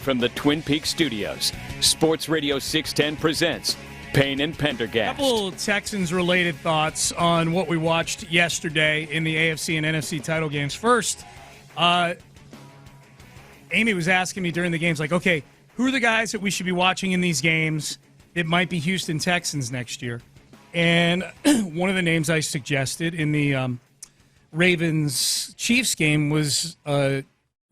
From the Twin Peaks studios, Sports Radio 610 presents Payne and Pendergast. Couple Texans-related thoughts on what we watched yesterday in the AFC and NFC title games. First, Amy was asking me during the games, like, okay, who are the guys that we should be watching in these games that might be Houston Texans next year? And one of the names I suggested in the Ravens-Chiefs game was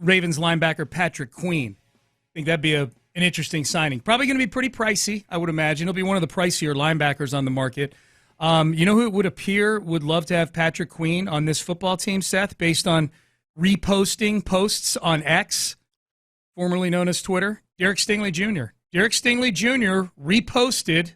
Ravens linebacker Patrick Queen. I think that'd be an interesting signing. Probably going to be pretty pricey, I would imagine. He'll be one of the pricier linebackers on the market. You know who it would appear would love to have Patrick Queen on this football team, Seth, based on reposting posts on X, formerly known as Twitter? Derrick Stingley Jr. Derrick Stingley Jr. reposted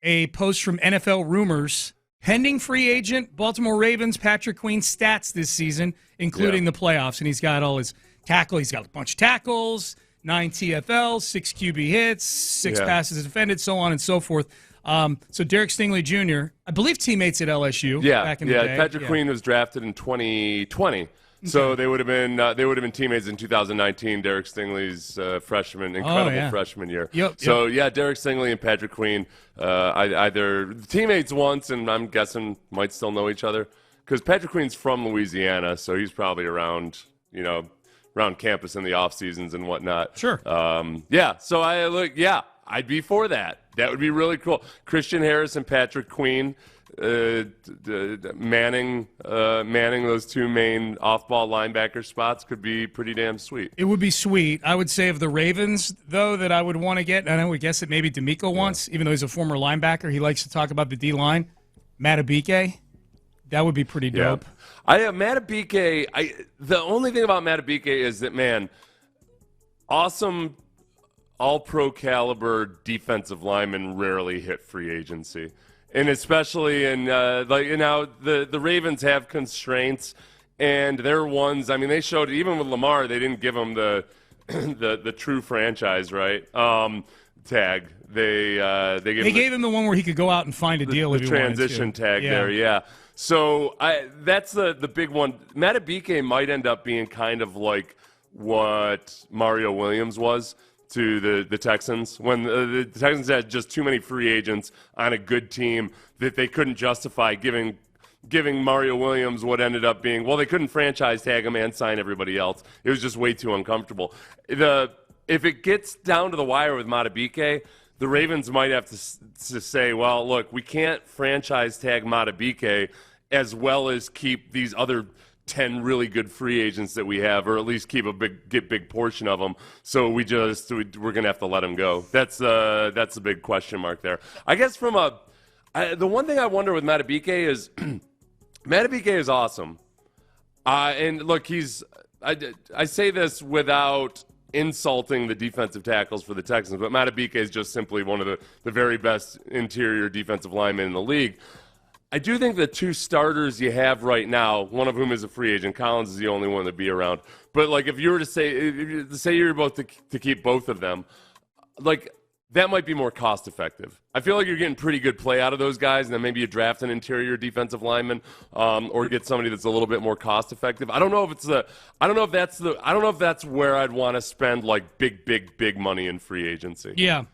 a post from NFL Rumors, pending free agent Baltimore Ravens Patrick Queen stats this season, including the playoffs. And he's got all his tackle. He's got a bunch of tackles, 9 TFLs, 6 QB hits, 6 passes defended, so on and so forth. So Derrick Stingley Jr., I believe teammates at LSU back in the day. Patrick Queen was drafted in 2020. So they would have been teammates in 2019. Derrick Stingley's incredible freshman year. Derrick Stingley and Patrick Queen either teammates once, and I'm guessing might still know each other because Patrick Queen's from Louisiana, so he's probably around campus in the off seasons and whatnot. Sure. So I'd be for that. That would be really cool. Christian Harris and Patrick Queen. Manning those two main off-ball linebacker spots could be pretty damn sweet. It would be sweet. I would say of the Ravens, though, that I would want to get, and I would guess that maybe D'Amico wants, even though he's a former linebacker, he likes to talk about the D-line. Matabike, that would be pretty dope. Matabike, the only thing about Matabike is that, man, awesome all-pro caliber defensive linemen rarely hit free agency. And especially the Ravens have constraints, and they're ones. I mean, they showed even with Lamar, they didn't give him the true franchise tag. They gave him the one where he could go out and find a deal. The transition tag there, yeah. So that's the big one. Matabike might end up being kind of like what Mario Williams was to the Texans when the Texans had just too many free agents on a good team that they couldn't justify giving Mario Williams what ended up being, well, they couldn't franchise tag him and sign everybody else. It was just way too uncomfortable. If it gets down to the wire with Matabike, the Ravens might have to say, well, look, we can't franchise tag Matabike as well as keep these other 10 really good free agents that we have, or at least keep a big portion of them. So we're going to have to let him go. That's the big question mark there. I guess the one thing I wonder with Matabike is Matabike is awesome. And look, I say this without insulting the defensive tackles for the Texans, but Matabike is just simply one of the very best interior defensive linemen in the league. I do think the two starters you have right now, one of whom is a free agent, Collins is the only one to be around. But like, if you were to say you're both to keep both of them, like that might be more cost effective. I feel like you're getting pretty good play out of those guys, and then maybe you draft an interior defensive lineman, or get somebody that's a little bit more cost effective. I don't know if that's where I'd want to spend like big money in free agency. Yeah,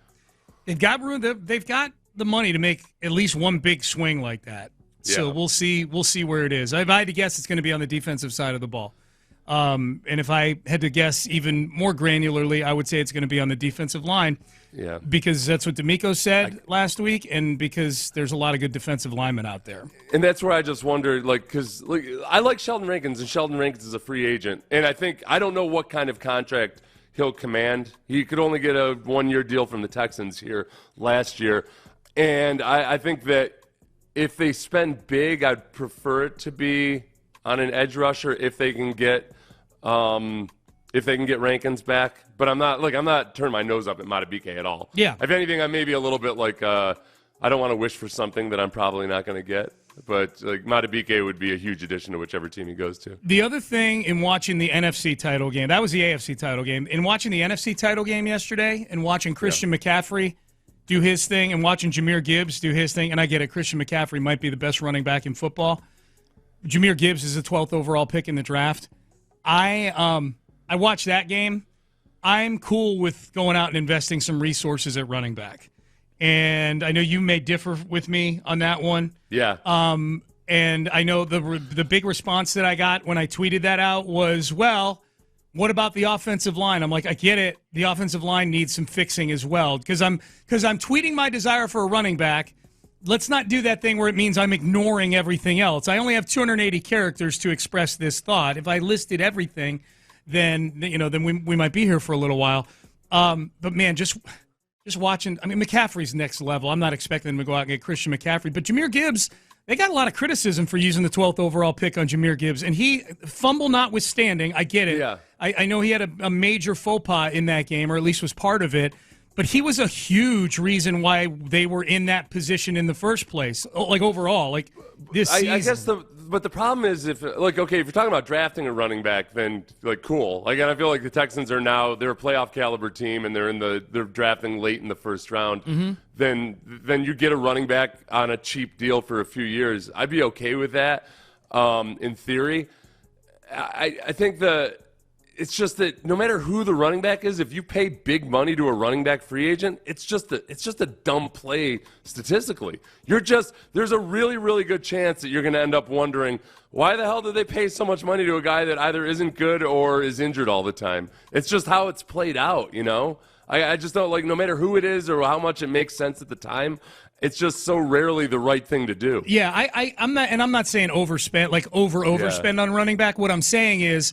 they've got the money to make at least one big swing like that. So we'll see where it is. If I had to guess, it's going to be on the defensive side of the ball. And if I had to guess even more granularly, I would say it's going to be on the defensive line. Yeah. Because that's what D'Amico said last week, and because there's a lot of good defensive linemen out there. And that's where I just wonder, because I like Sheldon Rankins, and Sheldon Rankins is a free agent. And I don't know what kind of contract he'll command. He could only get a one-year deal from the Texans here last year. And I think that if they spend big, I'd prefer it to be on an edge rusher if they can get Rankins back. But I'm not turning my nose up at Matabike at all. Yeah. If anything, I may be a little bit like I don't want to wish for something that I'm probably not going to get. But like Matabike would be a huge addition to whichever team he goes to. The other thing in watching the NFC title game, that was the AFC title game. In watching the NFC title game yesterday and watching Christian McCaffrey do his thing and watching Jahmyr Gibbs do his thing, and I get it, Christian McCaffrey might be the best running back in football. Jahmyr Gibbs is the 12th overall pick in the draft. I watched that game, I'm cool with going out and investing some resources at running back. And I know you may differ with me on that one. Yeah. And I know the big response that I got when I tweeted that out was, well, what about the offensive line? I'm like, I get it. The offensive line needs some fixing as well because I'm tweeting my desire for a running back. Let's not do that thing where it means I'm ignoring everything else. I only have 280 characters to express this thought. If I listed everything, then we might be here for a little while. But man, just watching. I mean, McCaffrey's next level. I'm not expecting them to go out and get Christian McCaffrey, but Jahmyr Gibbs. They got a lot of criticism for using the 12th overall pick on Jahmyr Gibbs, and he, fumble notwithstanding, I get it. Yeah. I know he had a major faux pas in that game, or at least was part of it, but he was a huge reason why they were in that position in the first place, like overall, like this season. I guess but the problem is if you're talking about drafting a running back, then like cool. Like, and I feel like the Texans they're a playoff caliber team, and they're drafting late in the first round. Mm-hmm. Then you get a running back on a cheap deal for a few years. I'd be okay with that, in theory. I think it's just that no matter who the running back is, if you pay big money to a running back free agent, it's just a dumb play statistically. There's a really, really good chance that you're going to end up wondering, why the hell did they pay so much money to a guy that either isn't good or is injured all the time? It's just how it's played out, you know? I just don't like, no matter who it is or how much it makes sense at the time, it's just so rarely the right thing to do. Yeah, I'm not saying overspend on running back. What I'm saying is,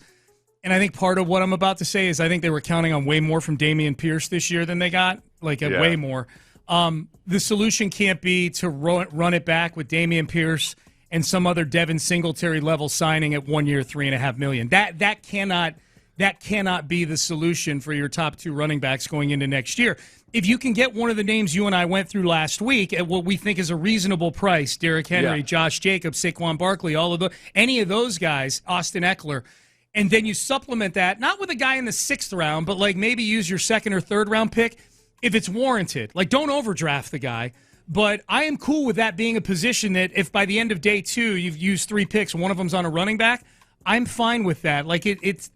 and I think part of what I'm about to say is I think they were counting on way more from Dameon Pierce this year than they got, way more. The solution can't be to run it back with Dameon Pierce and some other Devin Singletary level signing at 1 year, $3.5 million. That cannot be the solution for your top two running backs going into next year. If you can get one of the names you and I went through last week at what we think is a reasonable price, Derrick Henry, Josh Jacobs, Saquon Barkley, any of those guys, Austin Eckler, and then you supplement that, not with a guy in the 6th round, but like maybe use your 2nd or 3rd round pick if it's warranted. Like, don't overdraft the guy. But I am cool with that being a position that if by the end of day 2 you've used 3 picks, one of them's on a running back, I'm fine with that. Like, it's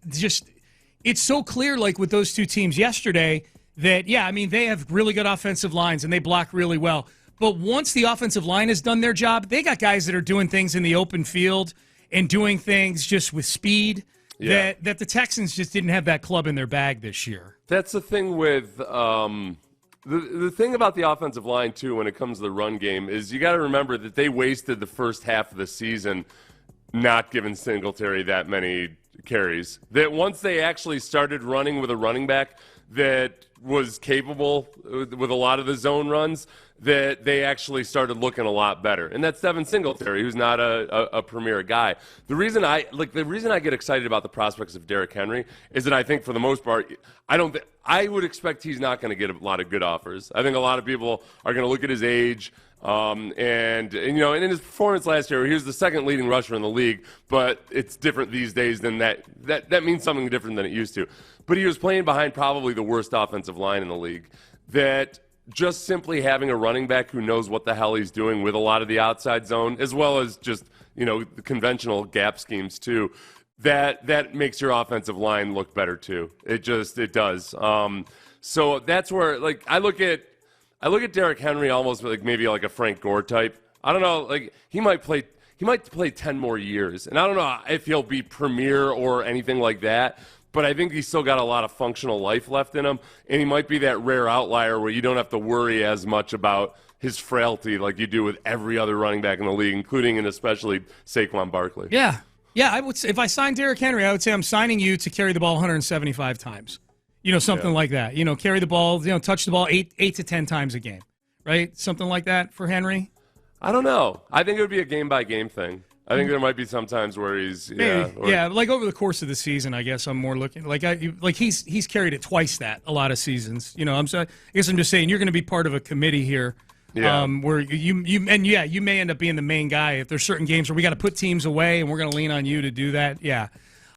so clear, like with those two teams yesterday, that, they have really good offensive lines and they block really well. But once the offensive line has done their job, they got guys that are doing things in the open field and doing things just with speed. Yeah. That the Texans just didn't have that club in their bag this year. That's the thing with the thing about the offensive line, too, when it comes to the run game, is you got to remember that they wasted the first half of the season not giving Singletary that many carries. That once they actually started running with a running back that was capable with a lot of the zone runs, that they actually started looking a lot better. And that's Devin Singletary, who's not a premier guy. The reason I get excited about the prospects of Derrick Henry is that I think for the most part, I would expect he's not going to get a lot of good offers. I think a lot of people are going to look at his age, and in his performance last year, he was the 2nd leading rusher in the league, but it's different these days than that. That means something different than it used to. But he was playing behind probably the worst offensive line in the league. That just simply having a running back who knows what the hell he's doing with a lot of the outside zone, as well as just, the conventional gap schemes too, that makes your offensive line look better too. It does. So that's where, like, I look at Derrick Henry almost like maybe like a Frank Gore type. I don't know, like he might play 10 more years, and I don't know if he'll be premier or anything like that. But I think he's still got a lot of functional life left in him, and he might be that rare outlier where you don't have to worry as much about his frailty like you do with every other running back in the league, including and especially Saquon Barkley. Yeah. I would say if I signed Derrick Henry, I would say I'm signing you to carry the ball 175 times. Something like that. Carry the ball, touch the ball 8 to 10 times a game, right? Something like that for Henry. I don't know. I think it would be a game-by-game thing. I think there might be some times where he's like over the course of the season. I guess I'm more looking like he's carried it twice that a lot of seasons. I guess I'm just saying you're going to be part of a committee here, where you may end up being the main guy if there's certain games where we got to put teams away and we're going to lean on you to do that. Yeah,